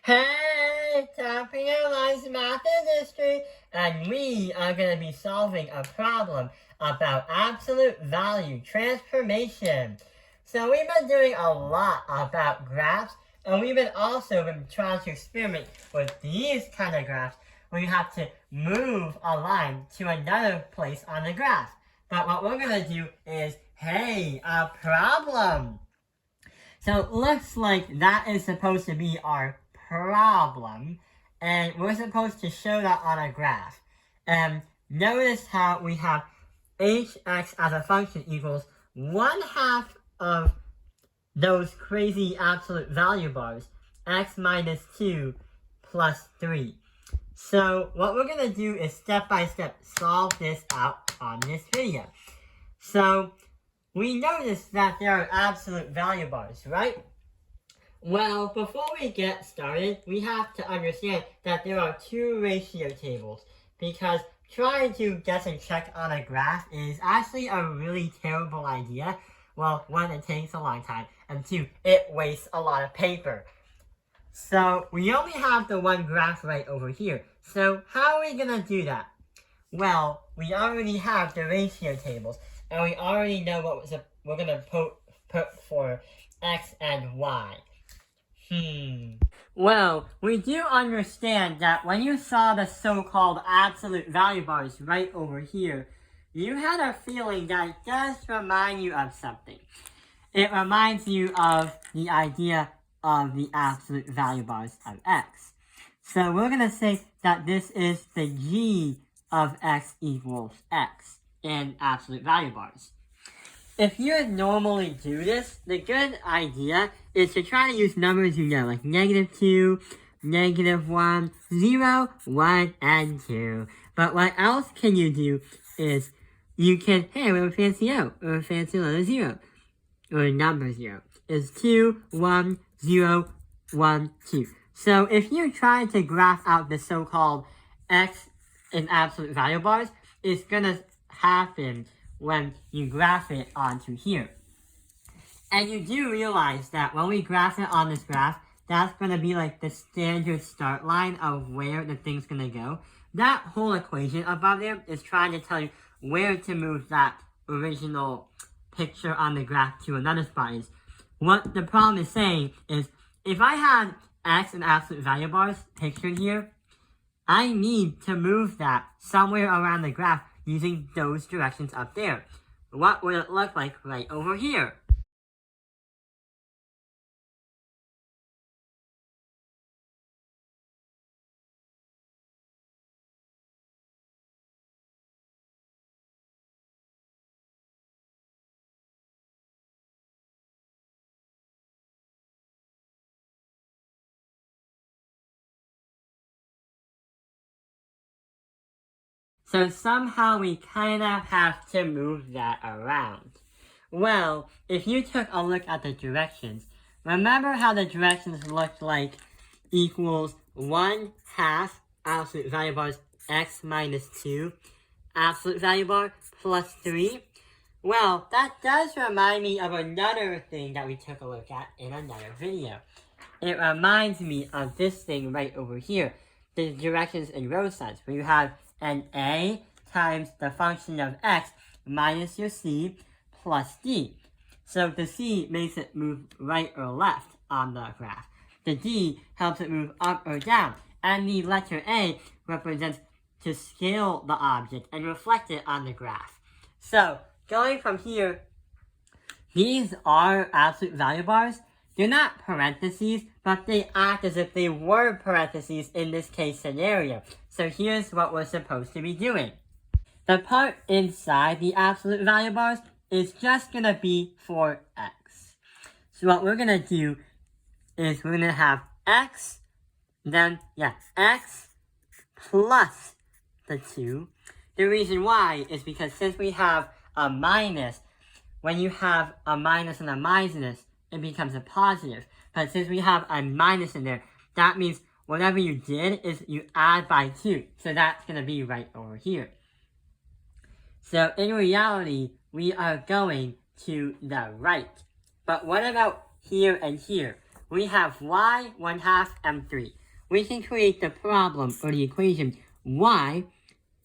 Hey, Tapping Airlines Math Industry, and we are going to be solving a problem about absolute value transformation. So we've been doing a lot about graphs, and we've been trying to experiment with these kind of graphs where you have to move a line to another place on the graph. But what we're going to do is, hey, a problem. So it looks like that is supposed to be our problem, and we're supposed to show that on a graph. And notice how we have hx as a function equals 1/2 of those crazy absolute value bars, x minus 2 plus 3. So what we're going to do is step by step solve this out on this video. So we notice that there are absolute value bars, right? Well, before we get started, we have to understand that there are two ratio tables, because trying to guess and check on a graph is actually a really terrible idea. Well, one, it takes a long time, and two, it wastes a lot of paper. So we only have the one graph right over here. So how are we gonna do that? Well, we already have the ratio tables, and we already know what we're gonna put for x and y. Well, we do understand that when you saw the so-called absolute value bars right over here, you had a feeling that it does remind you of something. It reminds you of the idea of the absolute value bars of x. So we're going to say that this is the g of x equals x in absolute value bars. If you normally do this, the good idea is to try to use numbers you know, like -2, -1, 0, 1, and 2. But what else can you do is you can, hey, we have a fancy O, or a fancy letter 0, or number 0. Is 2, 1, 0, 1, 2. So if you try to graph out the so-called x in absolute value bars, it's going to happen when you graph it onto here. And you do realize that when we graph it on this graph, that's going to be like the standard start line of where the thing's going to go. That whole equation above there is trying to tell you where to move that original picture on the graph to another spot is. What the problem is saying is, if I had x and absolute value bars pictured here, I need to move that somewhere around the graph using those directions up there. What would it look like right over here? So somehow we kinda have to move that around. Well, if you took a look at the directions, remember how the directions looked like equals 1/2 absolute value bars x minus 2 absolute value bar plus 3? Well, that does remind me of another thing that we took a look at in another video. It reminds me of this thing right over here, the directions and row signs, where you have an a times the function of x minus your c plus d. So the c makes it move right or left on the graph. The d helps it move up or down. And the letter a represents to scale the object and reflect it on the graph. So going from here, these are absolute value bars. They're not parentheses, but they act as if they were parentheses in this case scenario. So here's what we're supposed to be doing. The part inside the absolute value bars is just going to be for x. So what we're going to do is we're going to have x, then, x plus the 2. The reason why is because since we have a minus, when you have a minus and a minus, it becomes a positive. But since we have a minus in there, that means whatever you did is you add by 2. So that's going to be right over here. So in reality, we are going to the right. But what about here and here? we have y 1/2 and 3. We can create the problem or the equation y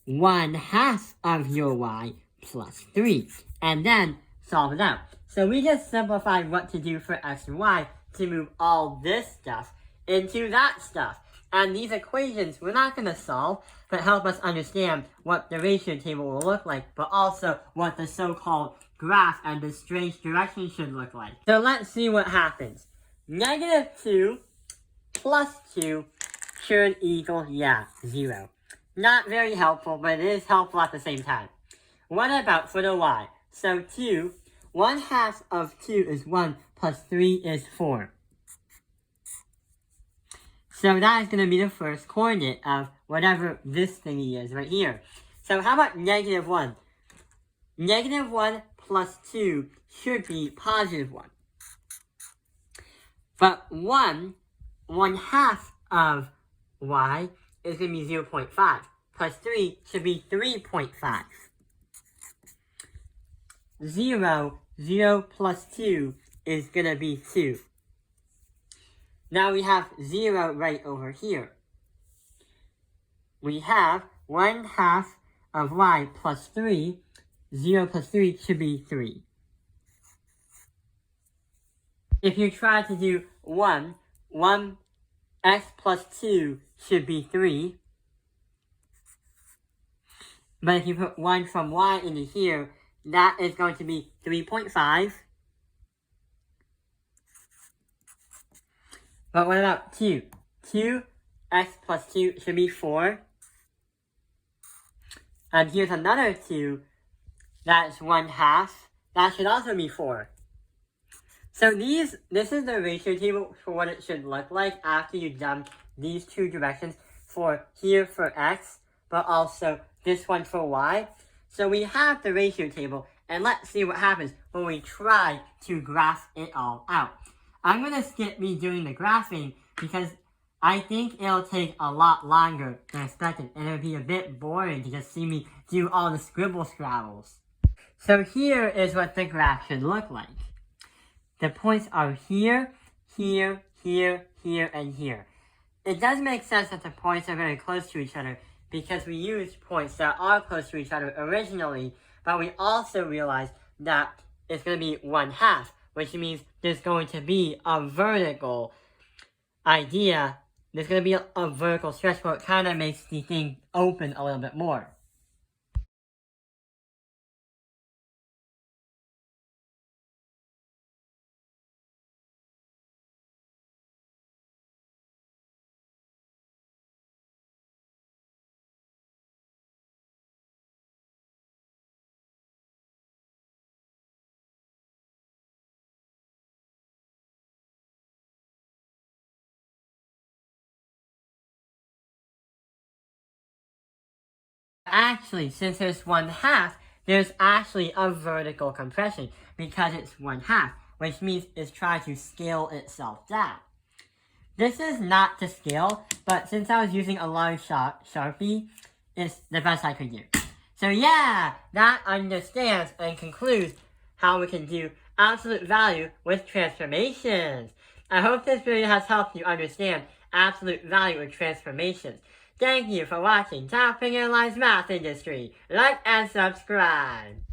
1/2 of your y plus 3, and then solve it out. So we just simplified what to do for x and y to move all this stuff into that stuff. And these equations we're not going to solve, but help us understand what the ratio table will look like, but also what the so-called graph and the strange direction should look like. So let's see what happens. -2 plus 2 should equal, 0. Not very helpful, but it is helpful at the same time. What about for the y? So 2, 1/2 of 2 is 1, plus 3 is 4. So that is going to be the first coordinate of whatever this thingy is right here. So how about -1? -1 plus 2 should be +1. But 1/2 of y is going to be 0.5. Plus 3 should be 3.5. 0 plus 2 is going to be 2. Now we have 0 right over here. We have 1/2 of y plus 3. 0 plus 3 should be 3. If you try to do 1 x plus 2 should be 3. But if you put 1 from y into here, that is going to be 3.5. But what about 2? 2x plus 2 should be 4. And here's another 2. That's 1/2. That should also be 4. So this is the ratio table for what it should look like after you dump these two directions for here for x, but also this one for y. So we have the ratio table, and let's see what happens when we try to graph it all out. I'm going to skip me doing the graphing because I think it'll take a lot longer than expected, and it'll be a bit boring to just see me do all the scribble scrabbles. So here is what the graph should look like. The points are here, here, here, here, and here. It does make sense that the points are very close to each other because we used points that are close to each other originally, but we also realized that it's going to be 1/2, which means there's going to be a vertical idea. There's going to be a vertical stretch, but it kind of makes the thing open a little bit more. Actually, since there's 1/2, there's actually a vertical compression because it's 1/2, which means it's trying to scale itself down. This is not to scale, but since I was using a large Sharpie, it's the best I could do. So yeah, that understands and concludes how we can do absolute value with transformations. I hope this video has helped you understand absolute value with transformations. Thank you for watching Top Finger Line's Math Industry. Like and subscribe.